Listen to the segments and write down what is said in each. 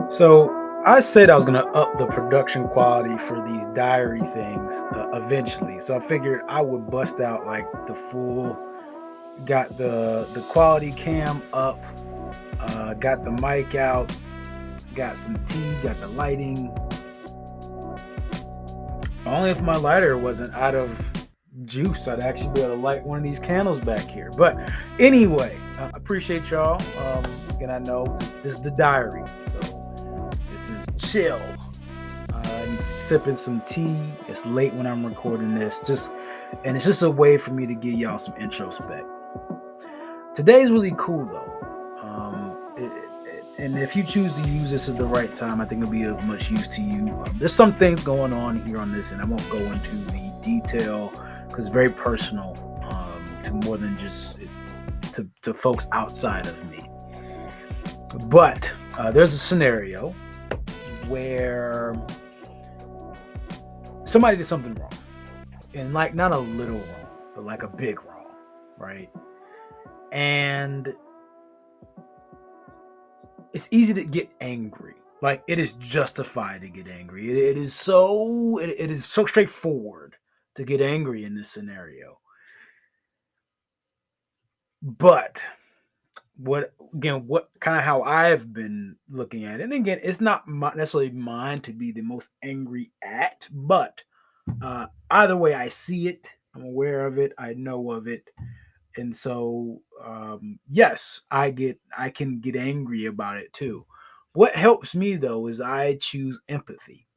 So I said I was gonna up the production quality for these diary things eventually. So I figured I would bust out like the full, got the quality cam up, got the mic out, got some tea, got the lighting. Only if my lighter wasn't out of juice, I'd actually be able to light one of these candles back here. But anyway, I appreciate y'all. And I know this is the diary, so this is chill. Sipping some tea. It's late when I'm recording this. And it's just a way for me to give y'all some introspect. Today's really cool though. And if you choose to use this at the right time, I think it'll be of much use to you. There's some things going on here on this, and I won't go into the detail because it's very personal to more than just to folks outside of me. But there's a scenario where somebody did something wrong, and like not a little wrong, but like a big wrong, right? And it's easy to get angry. Like it is justified to get angry. It is so straightforward to get angry in this scenario. But what kind of how I've been looking at it, and again, it's not necessarily mine to be the most angry at, but either way I see it, I'm aware of it, I know of it, and so yes, I can get angry about it too. What helps me though is I choose empathy.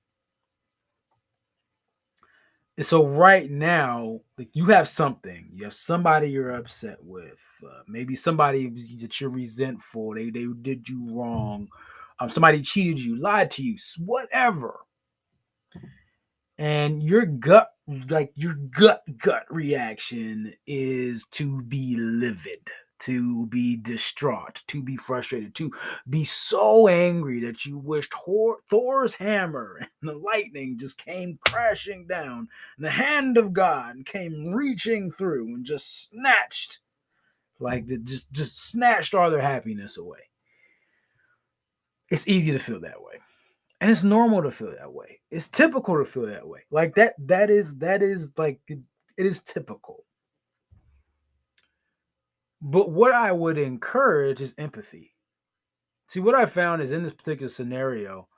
And so right now, like you have somebody you're upset with, maybe somebody that you're resentful. They did you wrong. Somebody cheated you, lied to you, whatever. And your gut reaction is to be livid, to be distraught, to be frustrated, to be so angry that you wished Thor's hammer and the lightning just came crashing down, and the hand of God came reaching through and just snatched, just snatched all their happiness away. It's easy to feel that way. And it's normal to feel that way. It's typical to feel that way. Like that is like it is typical. But what I would encourage is empathy. See, what I found is in this particular scenario,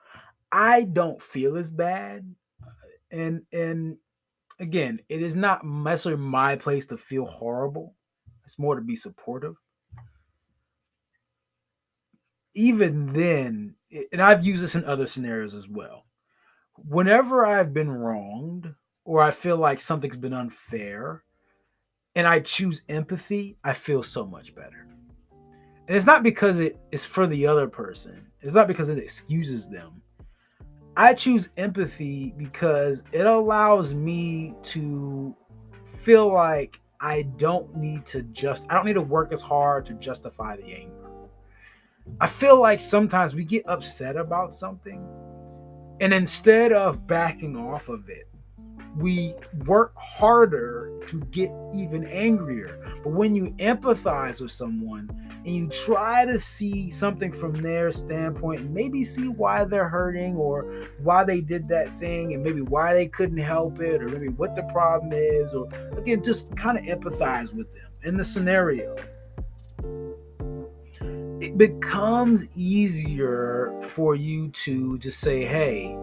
I don't feel as bad. And again, it is not necessarily my place to feel horrible. It's more to be supportive. Even then, and I've used this in other scenarios as well. Whenever I've been wronged or I feel like something's been unfair and I choose empathy, I feel so much better. And it's not because it is for the other person. It's not because it excuses them. I choose empathy because it allows me to feel like I don't need to work as hard to justify the anger. I feel like sometimes we get upset about something, and instead of backing off of it, we work harder to get even angrier. But when you empathize with someone and you try to see something from their standpoint and maybe see why they're hurting or why they did that thing and maybe why they couldn't help it or maybe what the problem is, or again, just kind of empathize with them in the scenario, it becomes easier for you to just say, hey,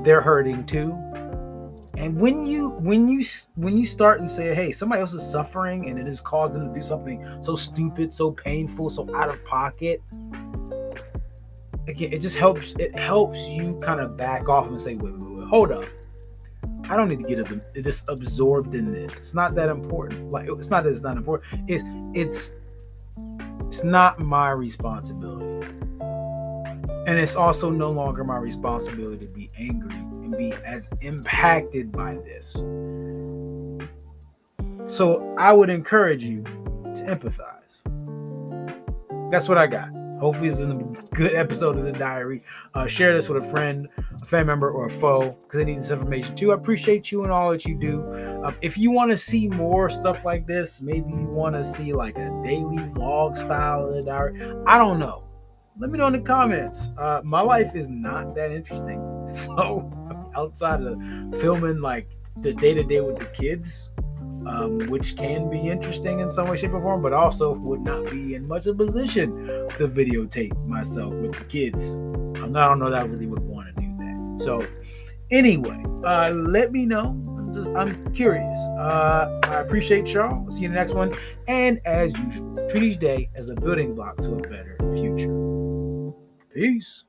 they're hurting too. And when you start and say, hey, somebody else is suffering and it has caused them to do something so stupid, so painful, so out of pocket, again, it helps you kind of back off and say, wait, hold up. I don't need to get this absorbed in this. It's not that important. Like, it's not that it's not important. It's not my responsibility. And it's also no longer my responsibility to be angry and be as impacted by this. So I would encourage you to empathize. That's what I got. Hopefully it's a good episode of the diary. Share this with a friend. a family member, or a foe because they need this information too. I appreciate you and all that you do. If you want to see more stuff like this, maybe you want to see like a daily vlog style of the diary. I don't know. Let me know in the comments. My life is not that interesting. So outside of filming like the day-to-day with the kids, which can be interesting in some way, shape, or form, but also would not be in much of a position to videotape myself with the kids. I don't know that I really would want to do that. So anyway, let me know. I'm curious. I appreciate y'all. See you in the next one. And as usual, treat each day as a building block to a better future. Peace.